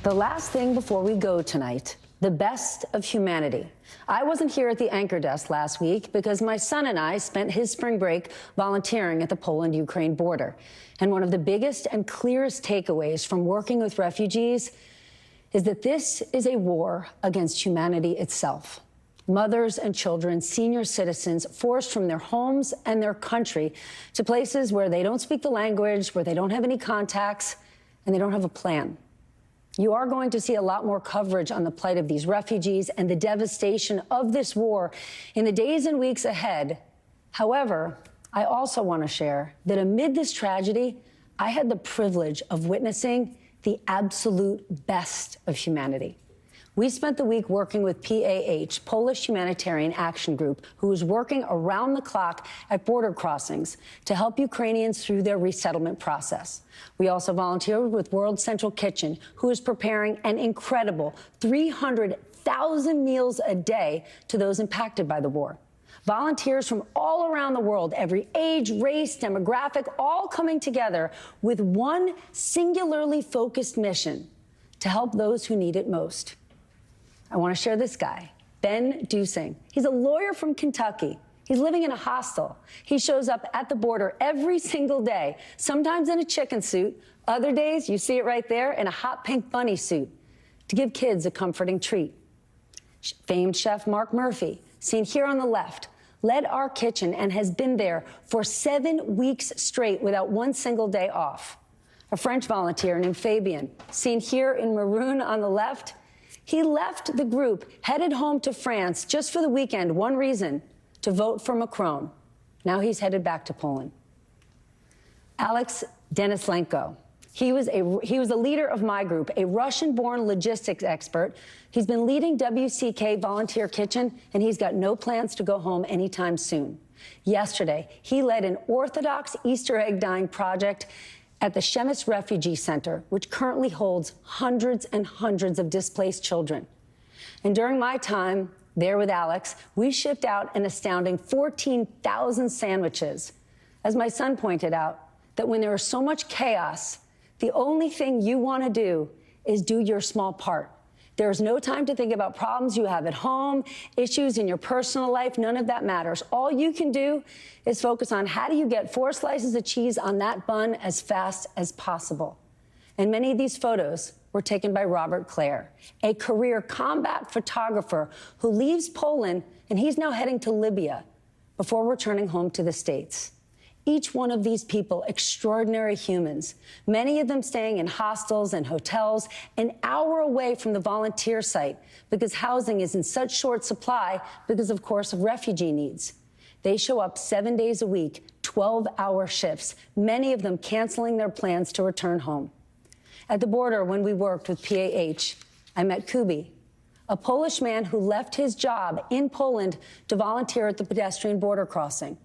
The last thing before we go tonight, the best of humanity. I wasn't here at the anchor desk last week because my son and I spent his spring break volunteering at the Poland-Ukraine border. And one of the biggest and clearest takeaways from working with refugees is that this is a war against humanity itself. Mothers and children, senior citizens forced from their homes and their country to places where they don't speak the language, where they don't have any contacts, and they don't have a plan. You are going to see a lot more coverage on the plight of these refugees and the devastation of this war in the days and weeks ahead. However, I also want to share that amid this tragedy, I had the privilege of witnessing the absolute best of humanity. We spent the week working with PAH, Polish Humanitarian Action Group, who is working around the clock at border crossings to help Ukrainians through their resettlement process. We also volunteered with World Central Kitchen, who is preparing an incredible 300,000 meals a day to those impacted by the war. Volunteers from all around the world, every age, race, demographic, all coming together with one singularly focused mission: to help those who need it most. I want to share this guy, Ben Dusing. He's a lawyer from Kentucky. He's living in a hostel. He shows up at the border every single day, sometimes in a chicken suit. Other days, you see it right there, in a hot pink bunny suit, to give kids a comforting treat. Famed chef Mark Murphy, seen here on the left, led our kitchen and has been there for 7 weeks straight without one single day off. A French volunteer named Fabien, seen here in maroon on the left, he left the group, headed home to France just for the weekend, one reason: to vote for Macron. Now he's headed back to Poland. Alex Denislenko. He was a leader of my group, a Russian-born logistics expert. He's been leading WCK Volunteer Kitchen, and he's got no plans to go home anytime soon. Yesterday, he led an Orthodox Easter egg dyeing project at the Shemes Refugee Center, which currently holds hundreds and hundreds of displaced children. And during my time there with Alex, we shipped out an astounding 14,000 sandwiches. As my son pointed out, that when there is so much chaos, the only thing you want to do is do your small part. There is no time to think about problems you have at home, issues in your personal life. None of that matters. All you can do is focus on how do you get 4 slices of cheese on that bun as fast as possible. And many of these photos were taken by Robert Clare, a career combat photographer who leaves Poland, and he's now heading to Libya before returning home to the States. Each one of these people, extraordinary humans, many of them staying in hostels and hotels an hour away from the volunteer site because housing is in such short supply because, of course, of refugee needs. They show up 7 days a week, 12-hour shifts, many of them canceling their plans to return home. At the border, when we worked with PAH, I met Kubi, a Polish man who left his job in Poland to volunteer at the pedestrian border crossing.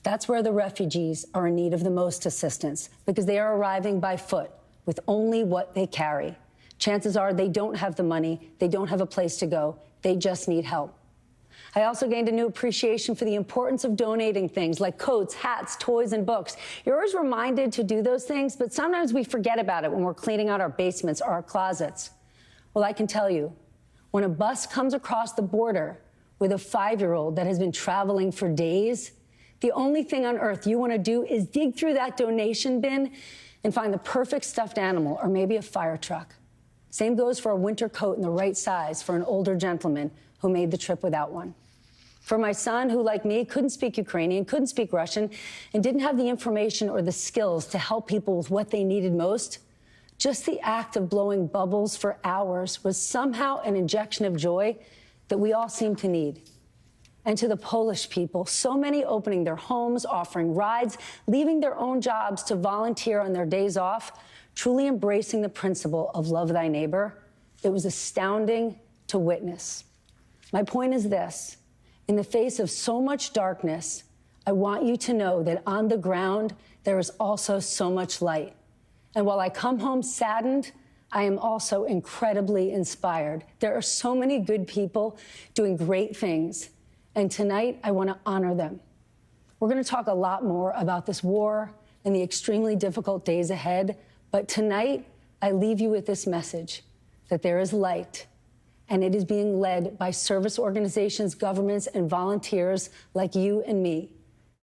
That's where the refugees are in need of the most assistance, because they are arriving by foot with only what they carry. Chances are they don't have the money, they don't have a place to go, they just need help. I also gained a new appreciation for the importance of donating things like coats, hats, toys, and books. You're always reminded to do those things, but sometimes we forget about it when we're cleaning out our basements or our closets. Well, I can tell you, when a bus comes across the border with a 5-year-old that has been traveling for days, the only thing on earth you want to do is dig through that donation bin and find the perfect stuffed animal or maybe a fire truck. Same goes for a winter coat in the right size for an older gentleman who made the trip without one. For my son, who, like me, couldn't speak Ukrainian, couldn't speak Russian, and didn't have the information or the skills to help people with what they needed most, just the act of blowing bubbles for hours was somehow an injection of joy that we all seem to need. And to the Polish people, so many opening their homes, offering rides, leaving their own jobs to volunteer on their days off, truly embracing the principle of love thy neighbor, it was astounding to witness. My point is this: in the face of so much darkness, I want you to know that on the ground, there is also so much light. And while I come home saddened, I am also incredibly inspired. There are so many good people doing great things. And tonight, I want to honor them. We're going to talk a lot more about this war and the extremely difficult days ahead. But tonight, I leave you with this message, that there is light, and it is being led by service organizations, governments, and volunteers like you and me.